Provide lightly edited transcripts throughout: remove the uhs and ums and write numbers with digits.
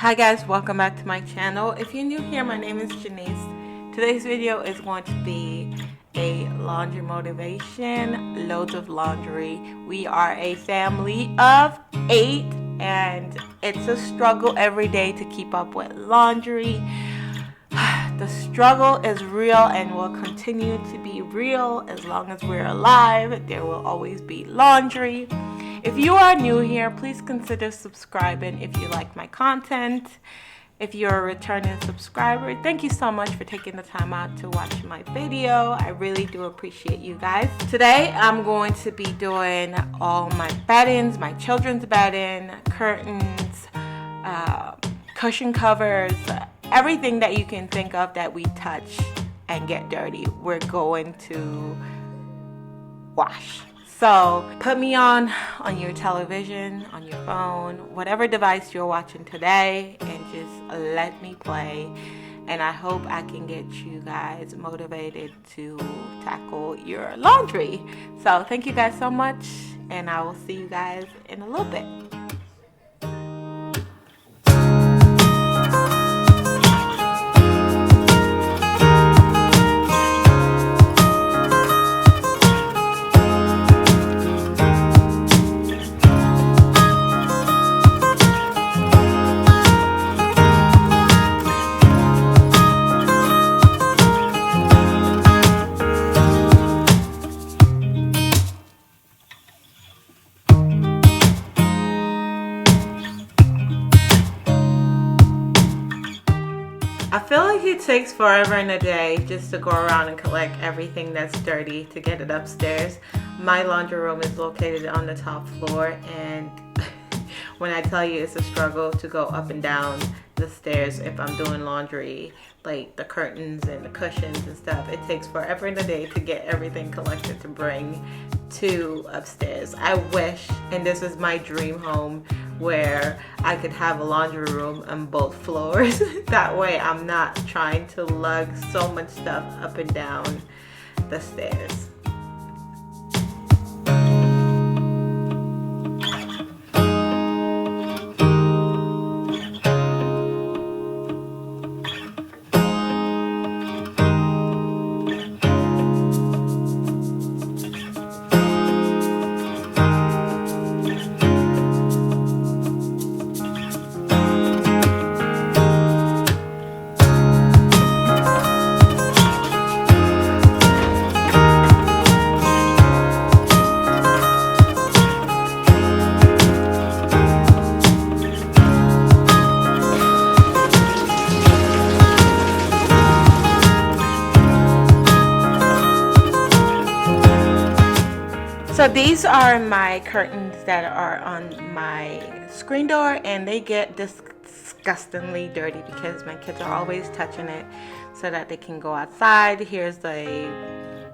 Hi guys, welcome back to my channel. If you're new here, my name is Janice. Today's video is going to be a laundry motivation, loads of laundry. We are a family of 8 and it's a struggle every day to keep up with laundry. The struggle is real and will continue to be real as long as we're alive. There will always be laundry. If you are new here, please consider subscribing if you like my content. If you're a returning subscriber, thank you so much for taking the time out to watch my video. I really do appreciate you guys. Today, I'm going to be doing all my beddings, my children's bedding, curtains, cushion covers, everything that you can think of that we touch and get dirty, we're going to wash. So put me on your television, on your phone, whatever device you're watching today, and just let me play. And I hope I can get you guys motivated to tackle your laundry. So thank you guys so much, and I will see you guys in a little bit. I feel like it takes forever in a day just to go around and collect everything that's dirty to get it upstairs. My laundry room is located on the top floor, and when I tell you it's a struggle to go up and down the stairs if I'm doing laundry, like the curtains and the cushions and stuff, it takes forever in a day to get everything collected to bring to upstairs. I wish, and this is my dream home, where I could have a laundry room on both floors. That way I'm not trying to lug so much stuff up and down the stairs. So these are my curtains that are on my screen door, and they get disgustingly dirty because my kids are always touching it so that they can go outside. Here's the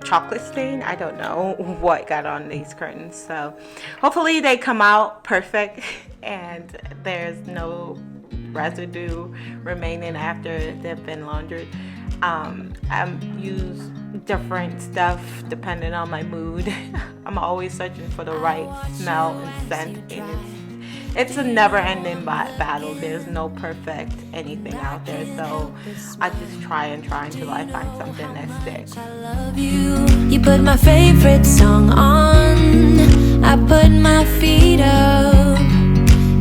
chocolate stain. I don't know what got on these curtains. So hopefully they come out perfect and there's no residue remaining after they've been laundered. I use different stuff depending on my mood. I'm always searching for the right smell and scent, and it's a never-ending battle. There's no perfect anything out there, so I just try until I find something that sticks. I love you. You put my favorite song on. I put my feet up,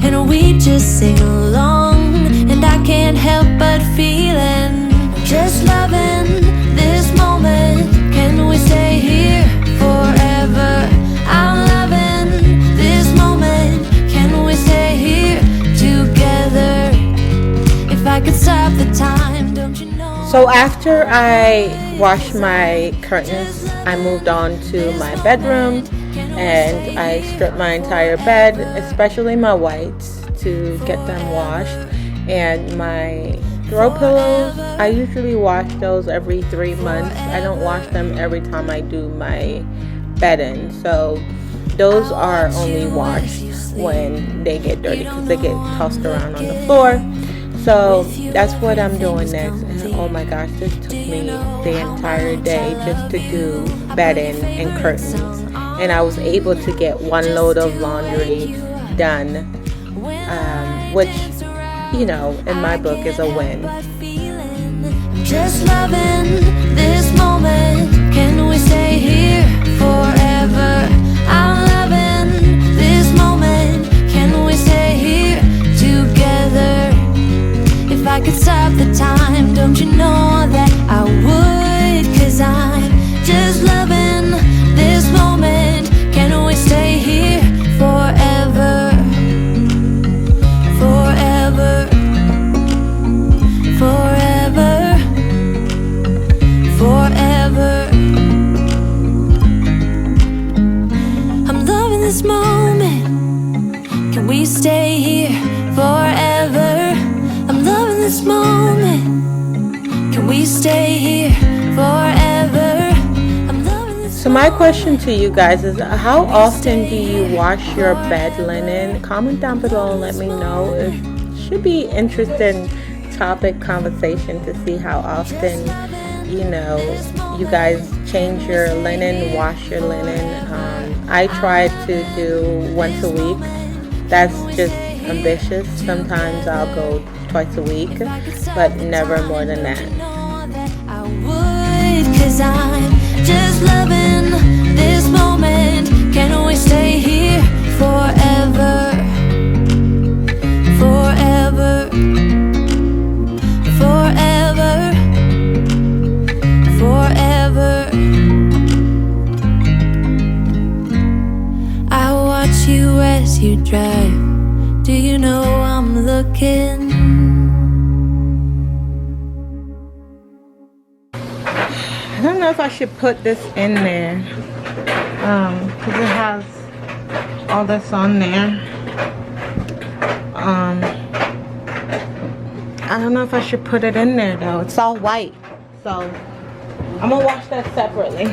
and we just sing along. And I can't help but feeling, just loving this moment. Can we stay here forever? I'm loving this moment. Can we stay here together? If I could stop the time, don't you know? So after I washed my curtains, I moved on to my bedroom and I stripped my entire bed, especially my whites, to get them washed. And my throw pillows, I usually wash those every 3 months. I don't wash them every time I do my bedding, so those are only washed when they get dirty because they get tossed around on the floor. So that's what I'm doing next. And oh my gosh, this took me the entire day just to do bedding and curtains, and I was able to get one load of laundry done, which you know, in my book is a win. Just loving this moment. Can we stay here forever? I'm loving this moment. Can we stay here together? If I could stop the time, don't you know that I would? 'Cause I'm just loving this moment. Can we stay here forever? Forever. Forever. Forever. I'm loving this moment. Can we stay here forever? I'm loving this moment. Can we stay here forever? I'm loving this. So my question to you guys is, how often do you wash your bed linen? Comment down below and let me know. It should be interesting topic conversation to see how often, you know, you guys change your linen, wash your linen. I try to do once a week. That's just ambitious. Sometimes I'll go twice a week, but never more than that. I would, 'cause I'm just loving this moment. Can we stay here forever? Forever. Forever. Forever. I watch you as you drive. Do you know I'm looking? I don't know if I should put this in there, because it has all this on there. I don't know if I should put it in there though. It's all white, so I'm gonna wash that separately.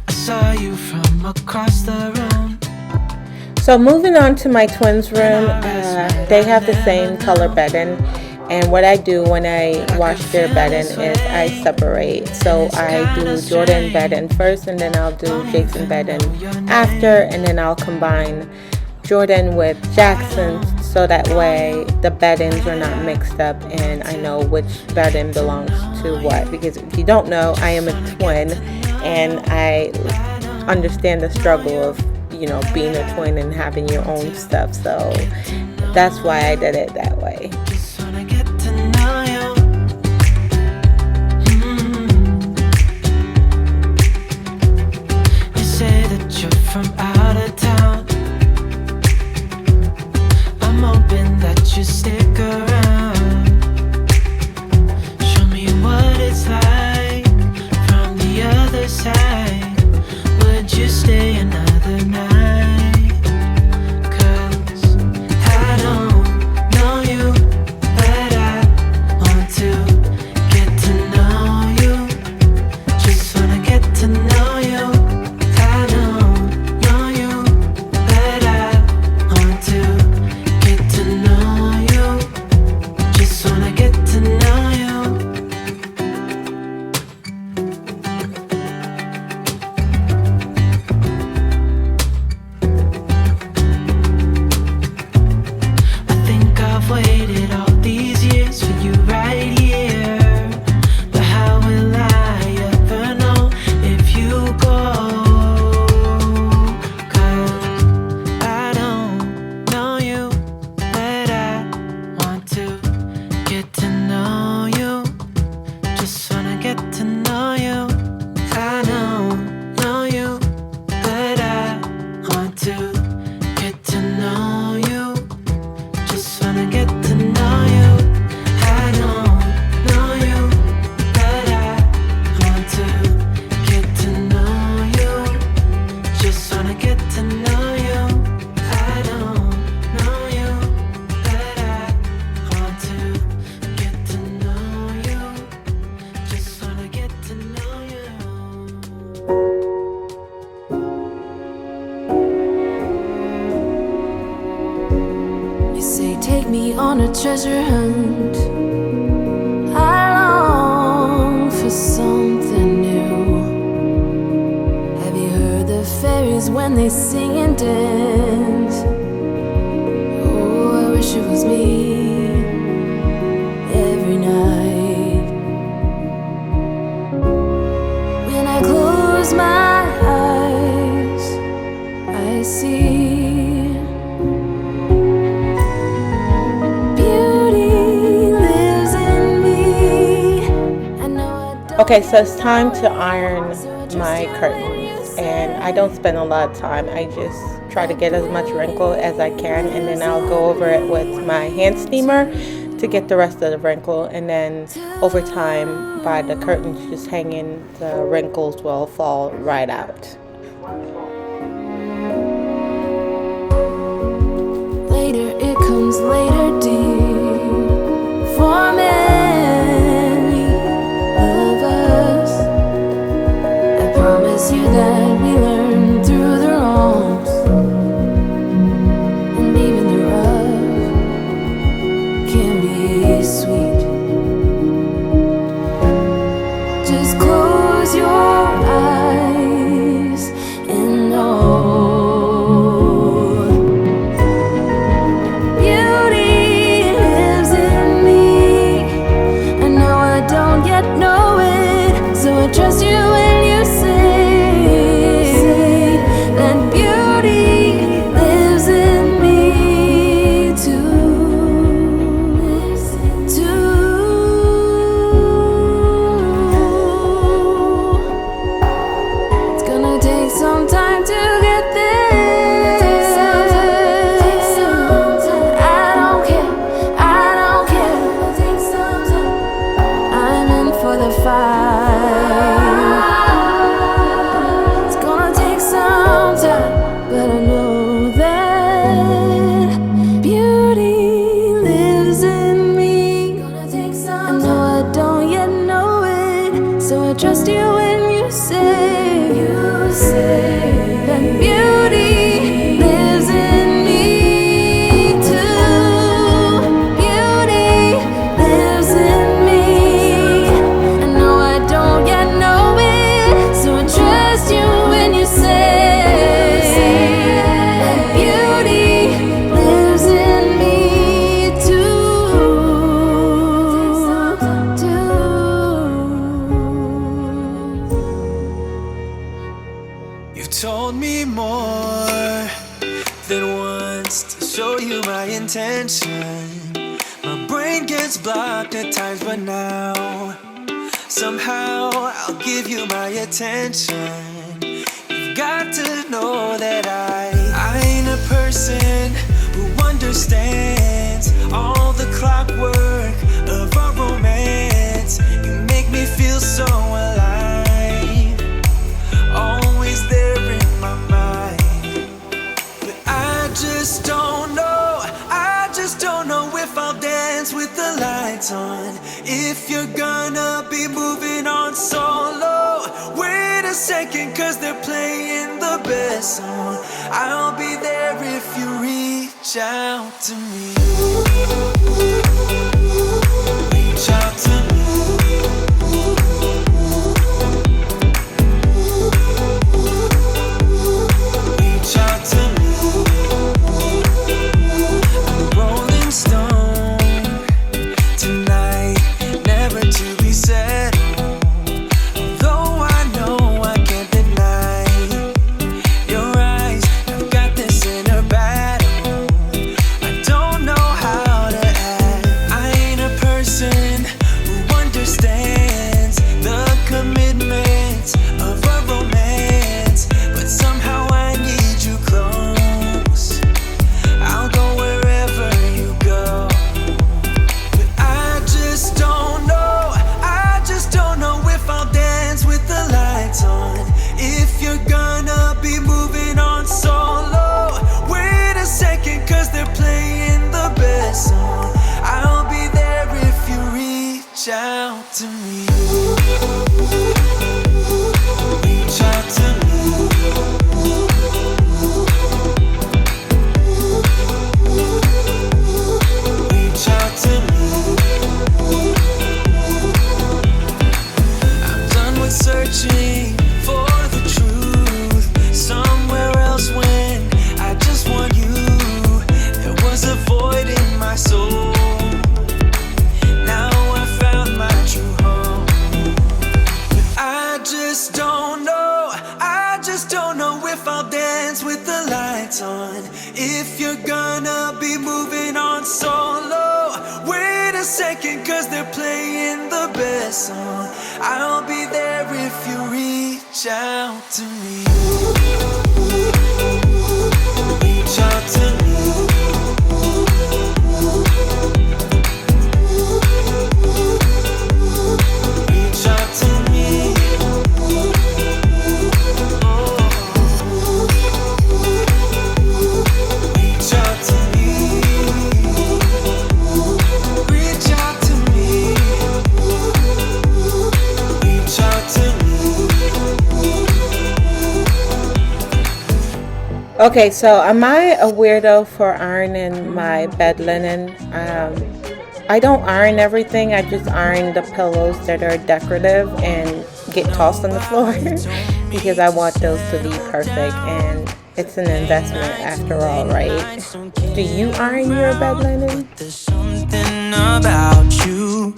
I saw you from across the room. So moving on to my twins' room, they have the same color bedding, and what I do when I wash their bedding is I separate. So I do Jordan bedding first, and then I'll do Jason bedding after, and then I'll combine Jordan with Jackson, so that way the beddings are not mixed up and I know which bedding belongs to what. Because if you don't know, I am a twin, and I understand the struggle of, you know, being a twin and having your own stuff. So that's why I did it that way. Just wanna get to know you. You say that you're from out of town. I'm hoping that you stick around. Show me what it's like from the other side. Would you stay another night? 'Cause I don't know you, but I want to get to know you. Just wanna get to know you. I don't know you, but I want to get to know you. Just wanna get to know you. I think I've waited all these years for you right here. But how will I ever know if you go? 'Cause I don't know you, but I want to get to know you. Just wanna get to know you. I don't know you, but I want to get to know you. Just wanna get to know you. I don't know you, but I want to get to know you. Just wanna get to know you. I don't know you, but I want to get to know you. Just wanna get to know you. You say take me on a treasure hunt. I long for something new. and they sing and dance. Oh, I wish it was me every night. When I close my eyes, I see beauty lives in me. I know I don't. Okay, so it's time to iron my curtains, and I don't spend a lot of time. I just try to get as much wrinkle as I can, and then I'll go over it with my hand steamer to get the rest of the wrinkle, and then over time, by the curtains just hanging, the wrinkles will fall right out. Later, it comes later, dear. For many of us, I promise you that we learn through the wrongs, and even the rough can be sweet. Just close your eyes and know beauty lives in me. I know I don't yet know it, so I trust you when you say that beauty lives in me It's gonna take some time to get there. I don't care. I'm in for the fight. It's gonna take some time, but I know that beauty lives in me. I know I don't yet know it, so I trust you when you say that beauty lives in me too. Beauty lives in me. I know I don't yet know it, so I trust you when you say that beauty lives in me You've told me more than once to show you my intention. My brain gets blocked at times, but now somehow I'll give you my attention. You've got to know that I ain't a person who understands all the clockwork of our romance. You make me feel so alive, always there in my mind. But I just don't know if I'll dance with the lights on. If you're gonna be moving on solo, wait a second, cause they're playing the best song. I'll be there if you reach out to me. Reach out to me. Reach out to me. I'm a rolling stone tonight, never to be settled. Though I know I can't deny your eyes, I've got this inner battle. I don't know how to act. If you're gonna be moving on solo, wait a second, cause they're playing the best song. I'll be there if you reach out to me. Reach out to me. Reach out to me. Reach out to me. Reach out to me. Reach out to me. Okay, so am I a weirdo for ironing my bed linen? I don't iron everything. I just iron the pillows that are decorative and get tossed on the floor because I want those to be perfect, and it's an investment after all, right? Do you iron your bed linen? There's something about you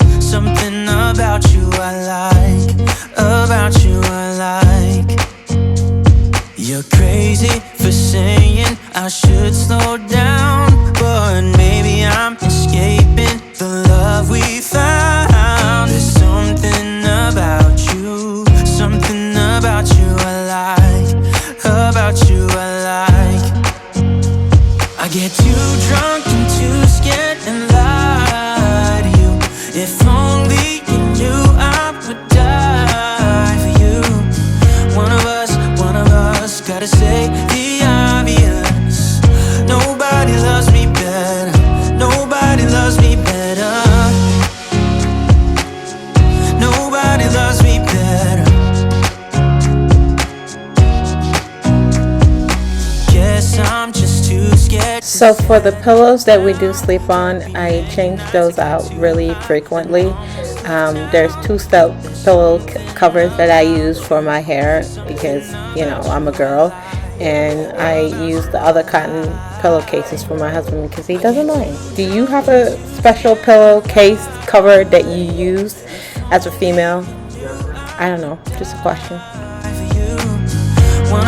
I like, about you I like. You're crazy for saying I should slow down, but maybe I'm escaping the love we found. There's something about you I like, about you I like. I get too drunk and too scared and lie to you. If only you knew I would die for you. One of us gotta say the obvious. Nobody loves me better. Nobody loves me better. Nobody loves me better. Guess I'm just too scared. So for the pillows that we do sleep on, I change those out really frequently. There's two pillow covers that I use for my hair because, you know, I'm a girl, and I use the other cotton pillowcases for my husband because he doesn't mind. Do you have a special pillowcase cover that you use as a female? I don't know, just a question. One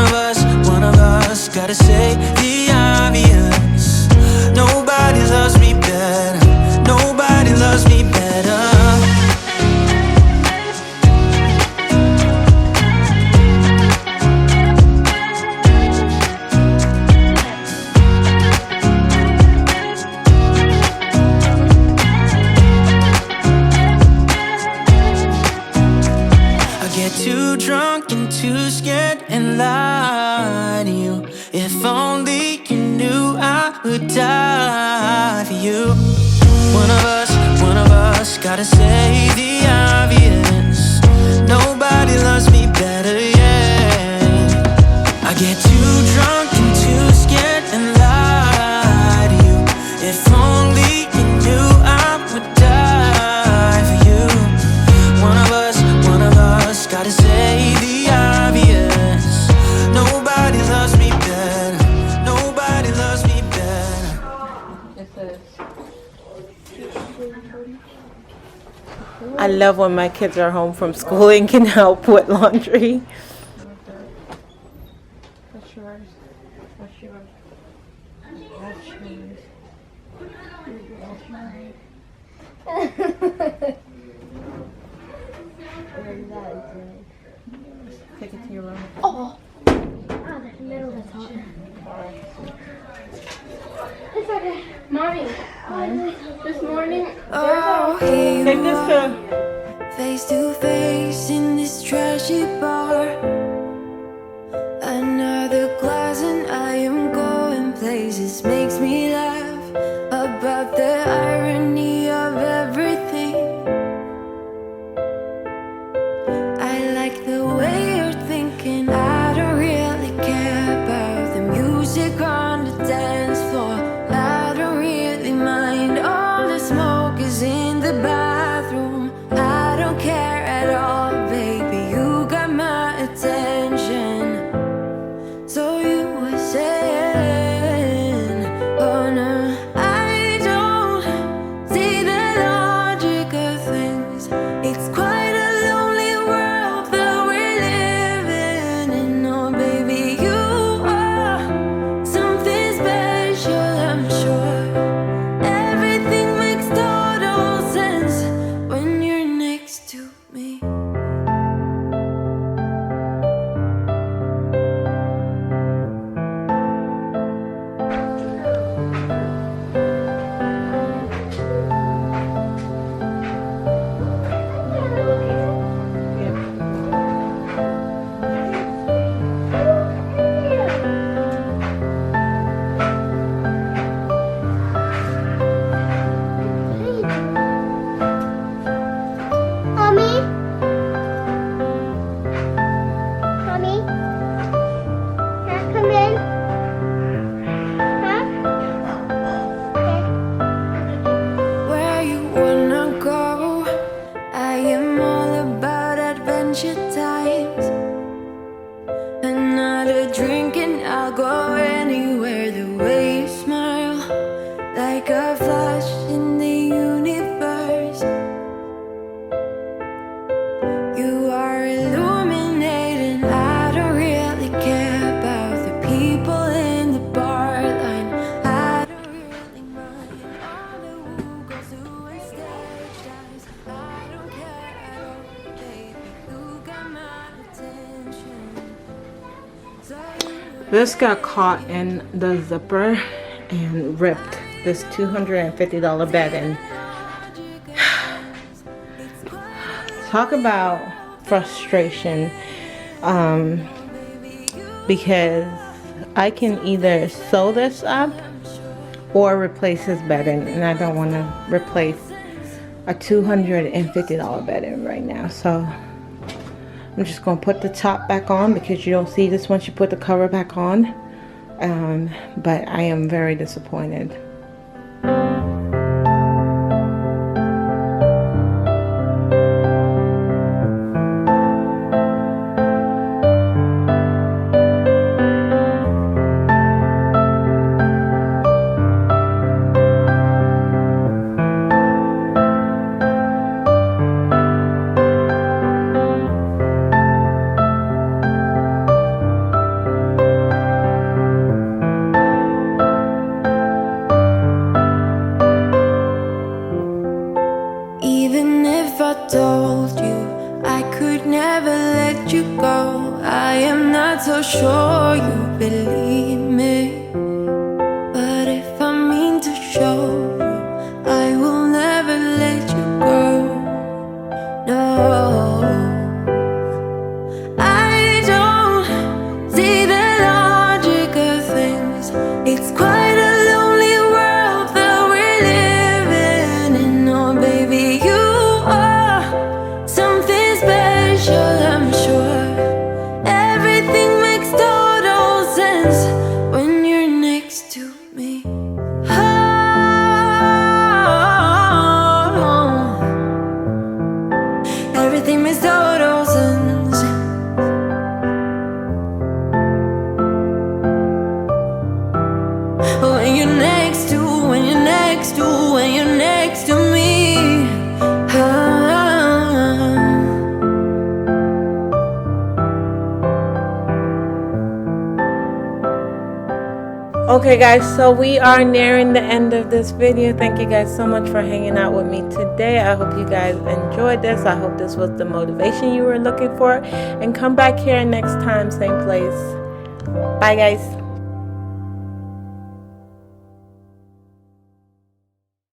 of us gotta say the obvious. Nobody loves me better. Nobody loves me better. Too drunk and too scared and lie to you. If only you knew I would die for you. One of us gotta say the obvious. Nobody loves me better, yeah. I get too drunk and too scared and lie to you. If only you knew I would die for you. One of us gotta say the obvious. Nobody loves me better. Nobody loves me better. I love when my kids are home from school and can help with laundry. That's yours. That's yours. That's yours. Take it to your room. Oh, the middle is hot. It's okay. Mommy, this morning, Take this to... Face to face in this trashy bar. Another glass and I am going places. Makes me laugh about the irony of everything. I like the way you're thinking. I don't really care about the music on the dance floor. I don't really mind. All the smoke is in the bathroom. I don't care at all, baby. You got my attention. So you were saying This got caught in the zipper and ripped this $250 bed. And talk about frustration, because I can either sew this up or replace his bedding, and I don't want to replace a $250 bedding right now. So I'm just going to put the top back on, because you don't see this once you put the cover back on. But I am very disappointed. Even if I told you I could never let you go, I am not so sure you believe me. But if I mean to show you, I will never let you go. No, I don't see the logic of things. It's quite a lonely world that we're living in. Oh baby, you are something special, I'm sure. Everything makes total sense when you're next to me. Everything makes total sense when you're next to, when you're next to, when you're next to me. Okay guys, so we are nearing the end of this video. Thank you guys so much for hanging out with me today. I hope you guys enjoyed this. I hope this was the motivation you were looking for. And come back here next time, same place. Bye guys.